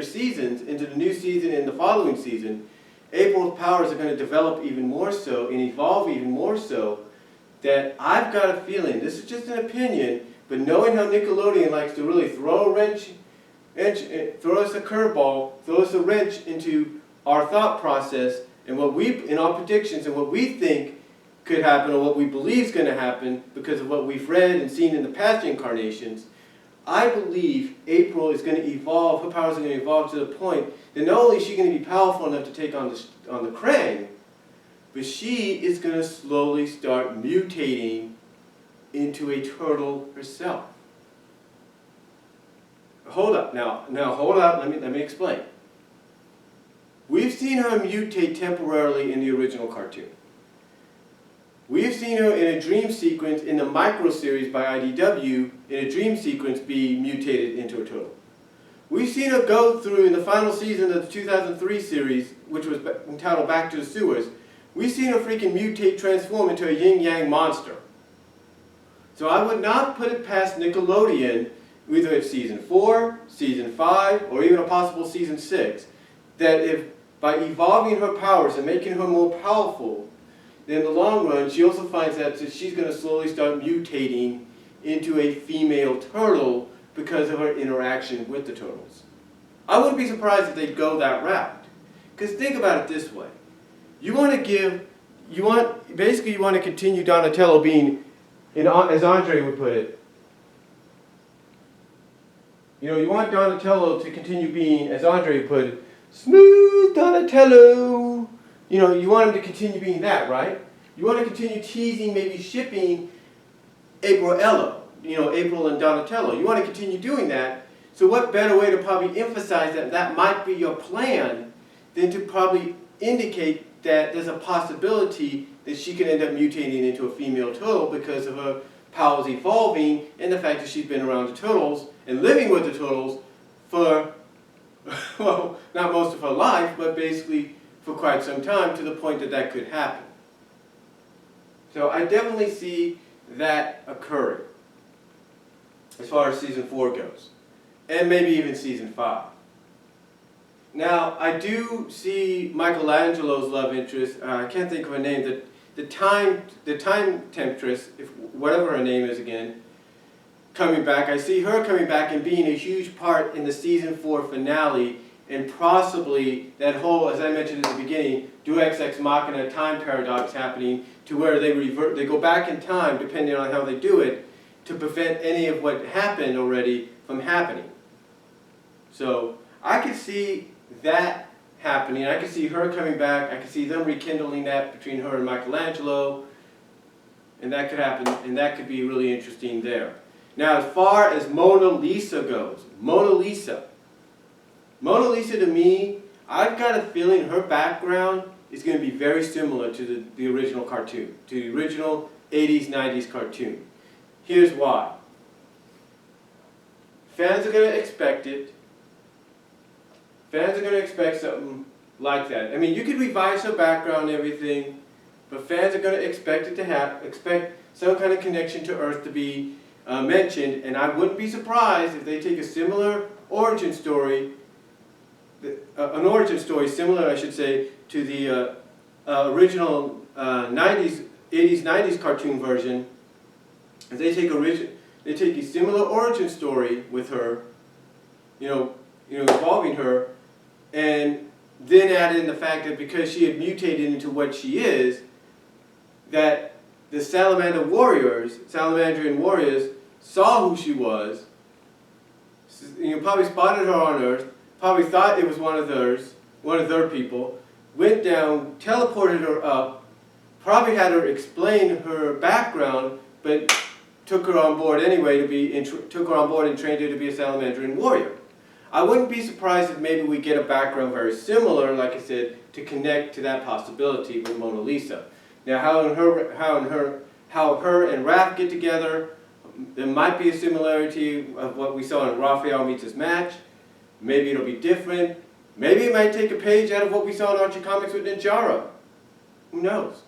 seasons into the new season and the following season, April's powers are going to develop even more so and evolve even more so, that I've got a feeling, this is just an opinion, but knowing how Nickelodeon likes to really throw a wrench, throw us a curveball, throw us a wrench into our thought process and in our predictions and what we think could happen or what we believe is going to happen because of what we've read and seen in the past incarnations, I believe April is going to evolve, her powers are going to evolve to the point that not only is she going to be powerful enough to take on the Krang, but she is going to slowly start mutating into a turtle herself. Hold up, now hold up, let me explain. We've seen her mutate temporarily in the original cartoon. We've seen her in a dream sequence in the micro series by IDW, in a dream sequence be mutated into a turtle. We've seen her go through in the final season of the 2003 series, which was entitled Back to the Sewers, we've seen her freaking mutate, transform into a yin-yang monster. So I would not put it past Nickelodeon, either at season 4, season 5, or even a possible season 6, that if by evolving her powers and making her more powerful, then in the long run, she also finds out that she's going to slowly start mutating into a female turtle because of her interaction with the turtles. I wouldn't be surprised if they'd go that route. Because think about it this way. You want to continue Donatello being, as Andre would put it, you want Donatello to continue being, as Andre would put it, smooth Donatello. You want him to continue being that, right? You want to continue teasing, maybe shipping April and Donatello. You want to continue doing that. So what better way to probably emphasize that might be your plan than to probably indicate that there's a possibility that she could end up mutating into a female turtle because of her powers evolving and the fact that she's been around the turtles and living with the turtles for, well, not most of her life, but basically for quite some time, to the point that that could happen. So I definitely see that occurring as far as season 4 goes, and maybe even season 5. Now, I do see Michelangelo's love interest, I can't think of her name, the time temptress, whatever her name is again, coming back. I see her coming back and being a huge part in the season 4 finale, and possibly that whole, as I mentioned in the beginning, Deus Ex Machina time paradox happening to where they go back in time, depending on how they do it, to prevent any of what happened already from happening. So I could see that happening. I could see her coming back. I could see them rekindling that between her and Michelangelo, and that could happen, and that could be really interesting there. Now, as far as Mona Lisa goes, Mona Lisa to me, I've got a feeling her background is going to be very similar to the original cartoon, to the original 80s, 90s cartoon. Here's why. Fans are going to expect it. Fans are going to expect something like that. I mean, you could revise her background and everything, but fans are going to expect some kind of connection to Earth to be mentioned, and I wouldn't be surprised if they take a similar origin story, an origin story similar, I should say, to the original 80s, 90s cartoon version. If they take a similar origin story with her, involving her, and then add in the fact that because she had mutated into what she is, that the Salamandrian warriors saw who she was, probably spotted her on Earth, probably thought it was one of their people, went down, teleported her up, probably had her explain her background, but took her on board anyway took her on board and trained her to be a Salamandrian warrior. I wouldn't be surprised if maybe we get a background very similar, like I said, to connect to that possibility with Mona Lisa. Now, how her and Raph get together, there might be a similarity of what we saw in Raphael Meets His Match. Maybe it'll be different. Maybe it might take a page out of what we saw in Archie Comics with Ninjara. Who knows?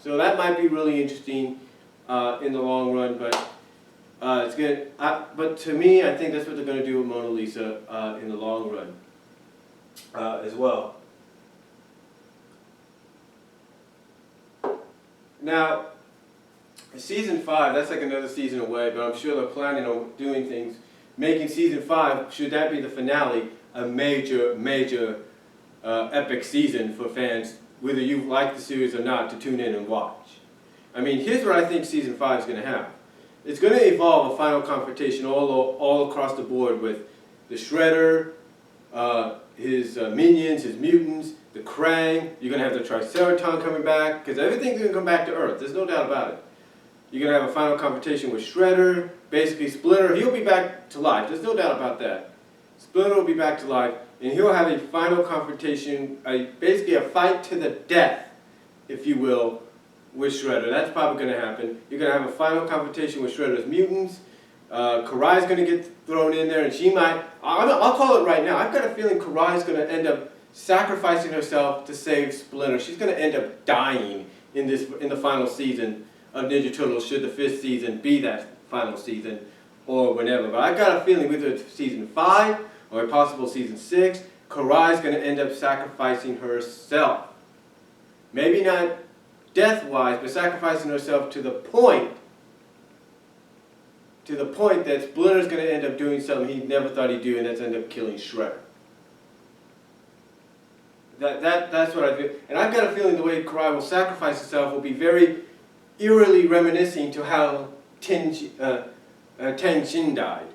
So that might be really interesting in the long run, but it's good. But to me, I think that's what they're going to do with Mona Lisa in the long run. as well. Now, season 5, that's like another season away, but I'm sure they're planning on doing things, making season 5, should that be the finale, a major, major epic season for fans, whether you like the series or not, to tune in and watch. I mean, here's what I think season 5 is going to have. It's going to involve a final confrontation all across the board with the Shredder, his minions, his mutants, the Krang. You're going to have the Triceraton coming back, because everything's going to come back to Earth. There's no doubt about it. You're going to have a final confrontation with Shredder, basically Splinter. He'll be back to life. There's no doubt about that. Splinter will be back to life, and he'll have a final confrontation, basically a fight to the death, if you will, with Shredder. That's probably going to happen. You're going to have a final confrontation with Shredder's mutants. Karai's going to get thrown in there, and she might, I'll call it right now, I've got a feeling Karai's going to end up sacrificing herself to save Splinter. She's going to end up dying in the final season of Ninja Turtles, should the 5th season be that final season, or whenever. But I've got a feeling whether it's season 5 or a possible season 6, Karai's going to end up sacrificing herself. Maybe not death-wise, but sacrificing herself to the point that Splinter's going to end up doing something he never thought he'd do, and that's end up killing Shredder. That's what I feel. And I've got a feeling the way Karai will sacrifice herself will be very eerily reminiscing to how Tang Shin died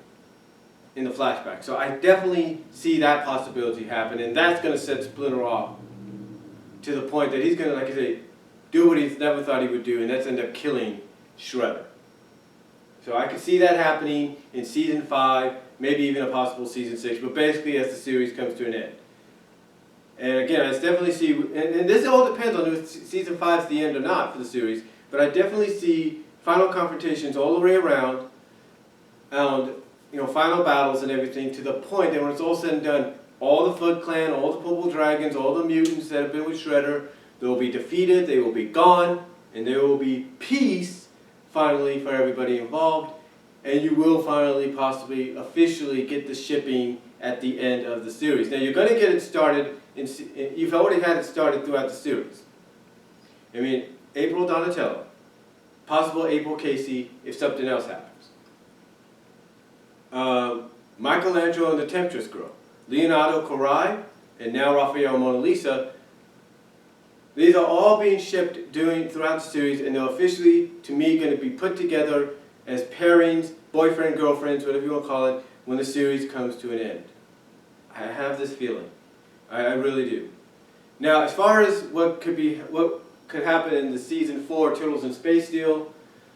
in the flashback. So I definitely see that possibility happen, and that's going to set Splinter off to the point that he's going to, like I say, do what he's never thought he would do, and that's end up killing Shredder. So I can see that happening in season 5, maybe even a possible season 6, but basically as the series comes to an end. And again, I definitely see, and this all depends on if season 5 is the end or not for the series, but I definitely see final confrontations all the way around, and final battles and everything, to the point that when it's all said and done, all the Foot Clan, all the Purple Dragons, all the mutants that have been with Shredder, they will be defeated, they will be gone, and there will be peace finally for everybody involved, and you will finally, possibly, officially get the shipping at the end of the series. Now you're going to get it started, you've already had it started throughout the series. I mean, April Donatello, possible April Casey if something else happens. Michelangelo and the Temptress Girl, Leonardo Karai, and now Raphael Mona Lisa. These are all being shipped throughout the series, and they're officially, to me, going to be put together as pairings, boyfriend, girlfriends, whatever you want to call it, when the series comes to an end. I have this feeling. I really do. Now, as far as what could happen in the season 4 Turtles in Space deal,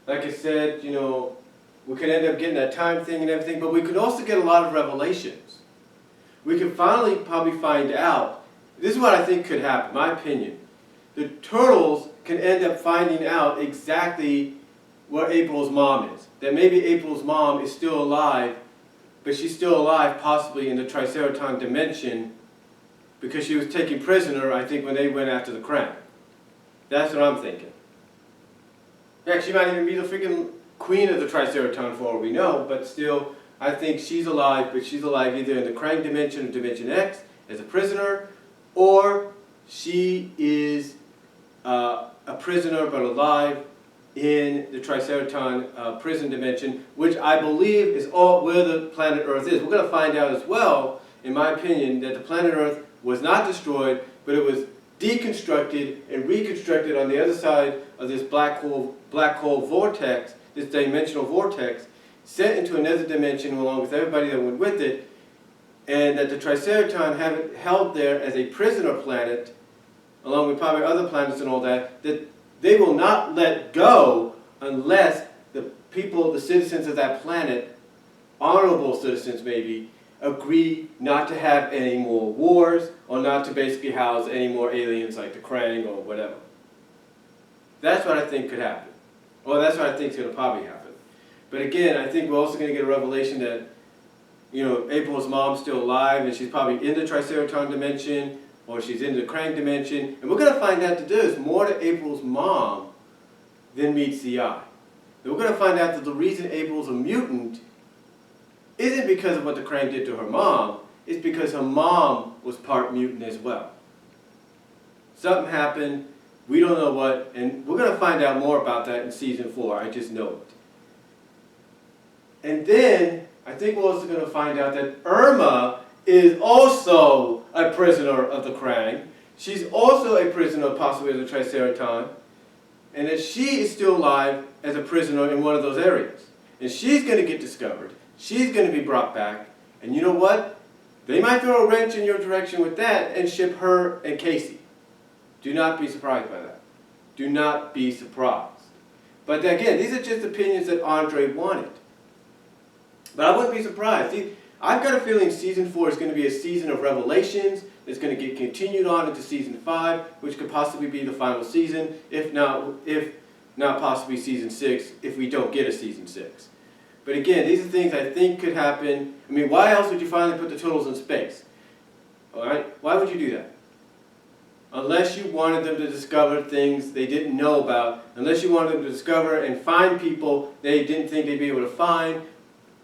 like I said, we could end up getting that time thing and everything, but we could also get a lot of revelations. We could finally probably find out, this is what I think could happen, my opinion. The Turtles can end up finding out exactly where April's mom is. That maybe April's mom is still alive, but she's still alive possibly in the Triceraton dimension because she was taken prisoner, I think, when they went after the Krang. That's what I'm thinking. Heck, she might even be the freaking queen of the Triceraton for all we know, but still, I think she's alive, but she's alive either in the Krang dimension or Dimension X as a prisoner, or she is a prisoner but alive in the Triceraton prison dimension, which I believe is all where the planet Earth is. We're going to find out as well, in my opinion, that the planet Earth was not destroyed, but it was deconstructed and reconstructed on the other side of this black hole vortex, this dimensional vortex, sent into another dimension along with everybody that went with it, and that the Triceraton have it held there as a prisoner planet, along with probably other planets and all that, that they will not let go unless the people, the citizens of that planet, honorable citizens maybe, agree not to have any more wars or not to basically house any more aliens like the Krang or whatever. That's what I think could happen. Well, that's what I think is going to probably happen. But again, I think we're also going to get a revelation that, April's mom's still alive and she's probably in the Triceraton dimension, or she's in the Krang dimension, and we're going to find out that there's more to April's mom than meets the eye. And we're going to find out that the reason April's a mutant isn't because of what the Krang did to her mom, is because her mom was part mutant as well. Something happened, we don't know what, and we're going to find out more about that in season 4, I just know it. And then, I think we're also going to find out that Irma is also a prisoner of the Krang. She's also a prisoner, possibly of the Triceraton, and that she is still alive as a prisoner in one of those areas. And she's going to get discovered. She's going to be brought back. And you know what? They might throw a wrench in your direction with that and ship her and Casey. Do not be surprised by that. Do not be surprised. But again, these are just opinions that Andre wanted. But I wouldn't be surprised. See, I've got a feeling season 4 is going to be a season of revelations. It's going to get continued on into season 5, which could possibly be the final season, if not possibly season 6, if we don't get a season 6. But again, these are things I think could happen. I mean, why else would you finally put the Turtles in space? All right? Why would you do that? Unless you wanted them to discover things they didn't know about, unless you wanted them to discover and find people they didn't think they'd be able to find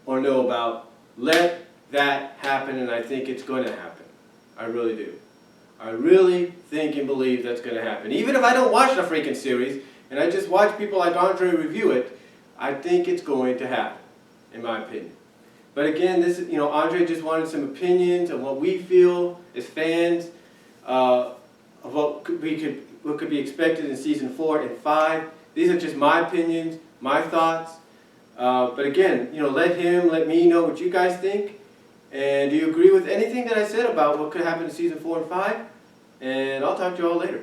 or know about. Let that happen, and I think it's going to happen. I really do. I really think and believe that's going to happen. Even if I don't watch the freaking series, and I just watch people like Andre review it, I think it's going to happen, in my opinion. But again, this is, Andre just wanted some opinions on what we feel as fans, of what could be expected in season 4 and 5. These are just my opinions, my thoughts. But again, let me know what you guys think. And do you agree with anything that I said about what could happen in season 4 and 5? And I'll talk to you all later.